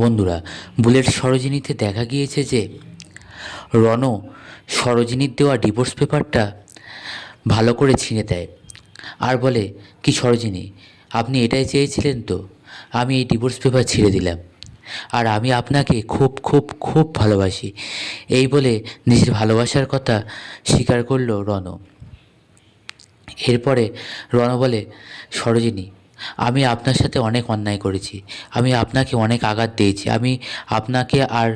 বন্ধুরা, বুলেট সরোজিনীতে দেখা গিয়েছে যে রণ সরোজিনীর দেওয়া ডিভোর্স পেপারটা ভালো করে ছিঁড়ে দেয় আর বলে, কি সরোজিনী, আপনি এটাই চেয়েছিলেন তো? আমি এই ডিভোর্স পেপার ছিঁড়ে দিলাম, আর আমি আপনাকে খুব খুব খুব ভালোবাসি। এই বলে নিজের ভালোবাসার কথা স্বীকার করলো রণ। এরপরে রণ বলে, সরোজিনী, আমি আপনার সাথে অনেক অন্যায় করেছি, আমি আপনাকে অনেক আঘাত দিয়েছি, আমি আপনাকে আর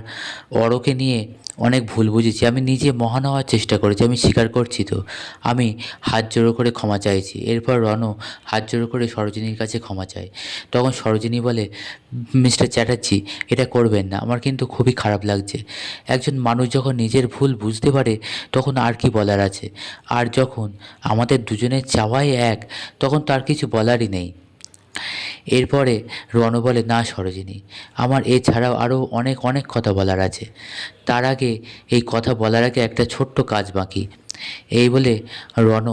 অরকে নিয়ে অনেক ভুল বুঝেছি, আমি নিজে মহান হওয়ার চেষ্টা করেছি, আমি স্বীকার করছি তো। আমি হাত জোড়ো করে ক্ষমা চাইছি। এরপর রণ হাত জোড়ো করে সরোজিনীর কাছে ক্ষমা চায়। তখন সরোজিনী বলে, মিস্টার চ্যাটার্জি, এটা করবেন না, আমার কিন্তু খুবই খারাপ লাগছে। একজন মানুষ যখন নিজের ভুল বুঝতে পারে তখন আর কি বলার আছে? আর যখন আমাদের দুজনের চাওয়াই এক, তখন তার কিছু বলারই নেই। এরপরে রণ বলে, না সরোজিনী, আমার এছাড়াও আরও অনেক অনেক কথা বলার আছে। তার আগে, এই কথা বলার আগে একটা ছোট্ট কাজ বাকি। এই বলে রণ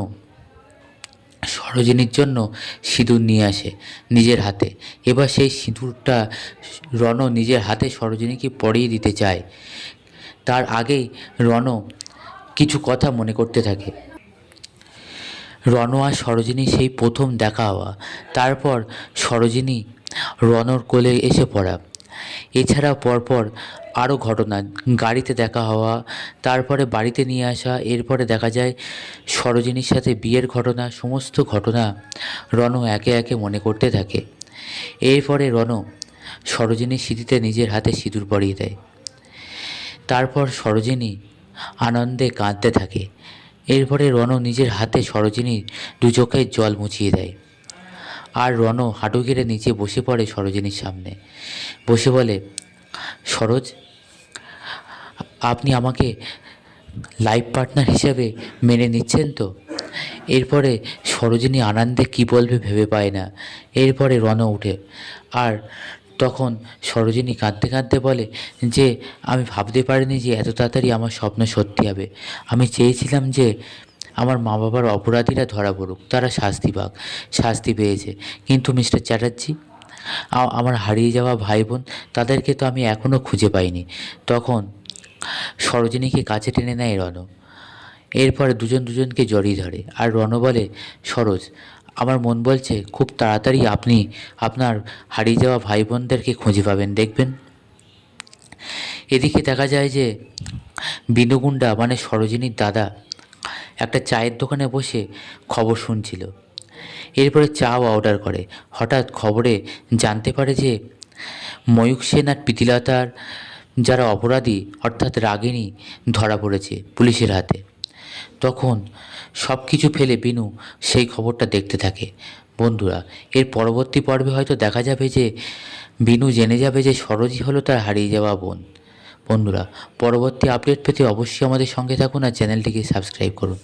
সরোজিনীর জন্য সিঁদুর নিয়ে আসে নিজের হাতে। এবার সেই সিঁদুরটা রণ নিজের হাতে সরোজিনীকে পরিয়ে দিতে চায়। তার আগেই রণ কিছু কথা মনে করতে থাকে। রণ আর সরোজিনী সেই প্রথম দেখা হওয়া, তারপর সরোজিনী রণর কোলে এসে পড়া, এছাড়া পরপর আরও ঘটনা, গাড়িতে দেখা হওয়া, তারপরে বাড়িতে নিয়ে আসা, এরপরে দেখা যায় সরোজিনীর সাথে বিয়ের ঘটনা, সমস্ত ঘটনা রণ একে একে মনে করতে থাকে। এরপরে রণ সরোজিনীর স্মৃতিতে নিজের হাতে সিঁদুর পরিয়ে দেয়। তারপর সরোজিনী আনন্দে কাঁদতে থাকে। এরপরে রণ নিজের হাতে সরোজিনীর দু চোখের জল মুছিয়ে দেয়। আর রণ হাঁটু গেড়ে নিচে বসে পড়ে সরোজিনীর সামনে, বসে বলে, সরোজ, আপনি আমাকে লাইফ পার্টনার হিসেবে মেনে নিচ্ছেন তো? এরপরে সরোজিনী আনন্দে কী বলবে ভেবে পায় না। এরপরে রণ উঠে, আর তখন সরোজিনী কাঁদতে কাঁদতে বলে যে, আমি ভাবতে পারিনি যে এত তাড়াতাড়ি আমার স্বপ্ন সত্যি হবে। আমি চেয়েছিলাম যে আমার মা বাবার অপরাধীরা ধরা পড়ুক, তারা শাস্তি পাক, শাস্তি পেয়েছে। কিন্তু মিস্টার চ্যাটার্জি, আমার হারিয়ে যাওয়া ভাই বোন, তাদেরকে তো আমি এখনও খুঁজে পাইনি। তখন সরোজিনীকে কাছে টেনে নেয় রণ। এরপরে দুজন দুজনকে জড়িয়ে ধরে, আর রণ বলে, সরোজ, আমার মন বলছে খুব তাড়াতাড়ি আপনি আপনার হারিয়ে যাওয়া ভাই বোনদেরকে খুঁজে পাবেন, দেখবেন। এদিকে দেখা যায় যে বিনুগুন্ডা মানে সরোজিনীর দাদা একটা চায়ের দোকানে বসে খবর শুনছিল। এরপরে চাও অর্ডার করে। হঠাৎ খবরে জানতে পারে যে ময়ূক সেন আর প্রীতিলতার যারা অপরাধী অর্থাৎ রাগিনী ধরা পড়েছে পুলিশের হাতে। তখন সব কিছু ফেলে বিনু সেই খবরটা দেখতে থাকে। বন্ধুরা, এর পরবর্তী পর্বে হয়তো দেখা যাবে যে বিনু জেনে যাবে যে সরোজই হলো তার হারিয়ে যাওয়া বোন। বন্ধুরা, পরবর্তী আপডেট পেতে অবশ্যই আমাদের সঙ্গে থাকুন আর চ্যানেলটিকে সাবস্ক্রাইব করুন।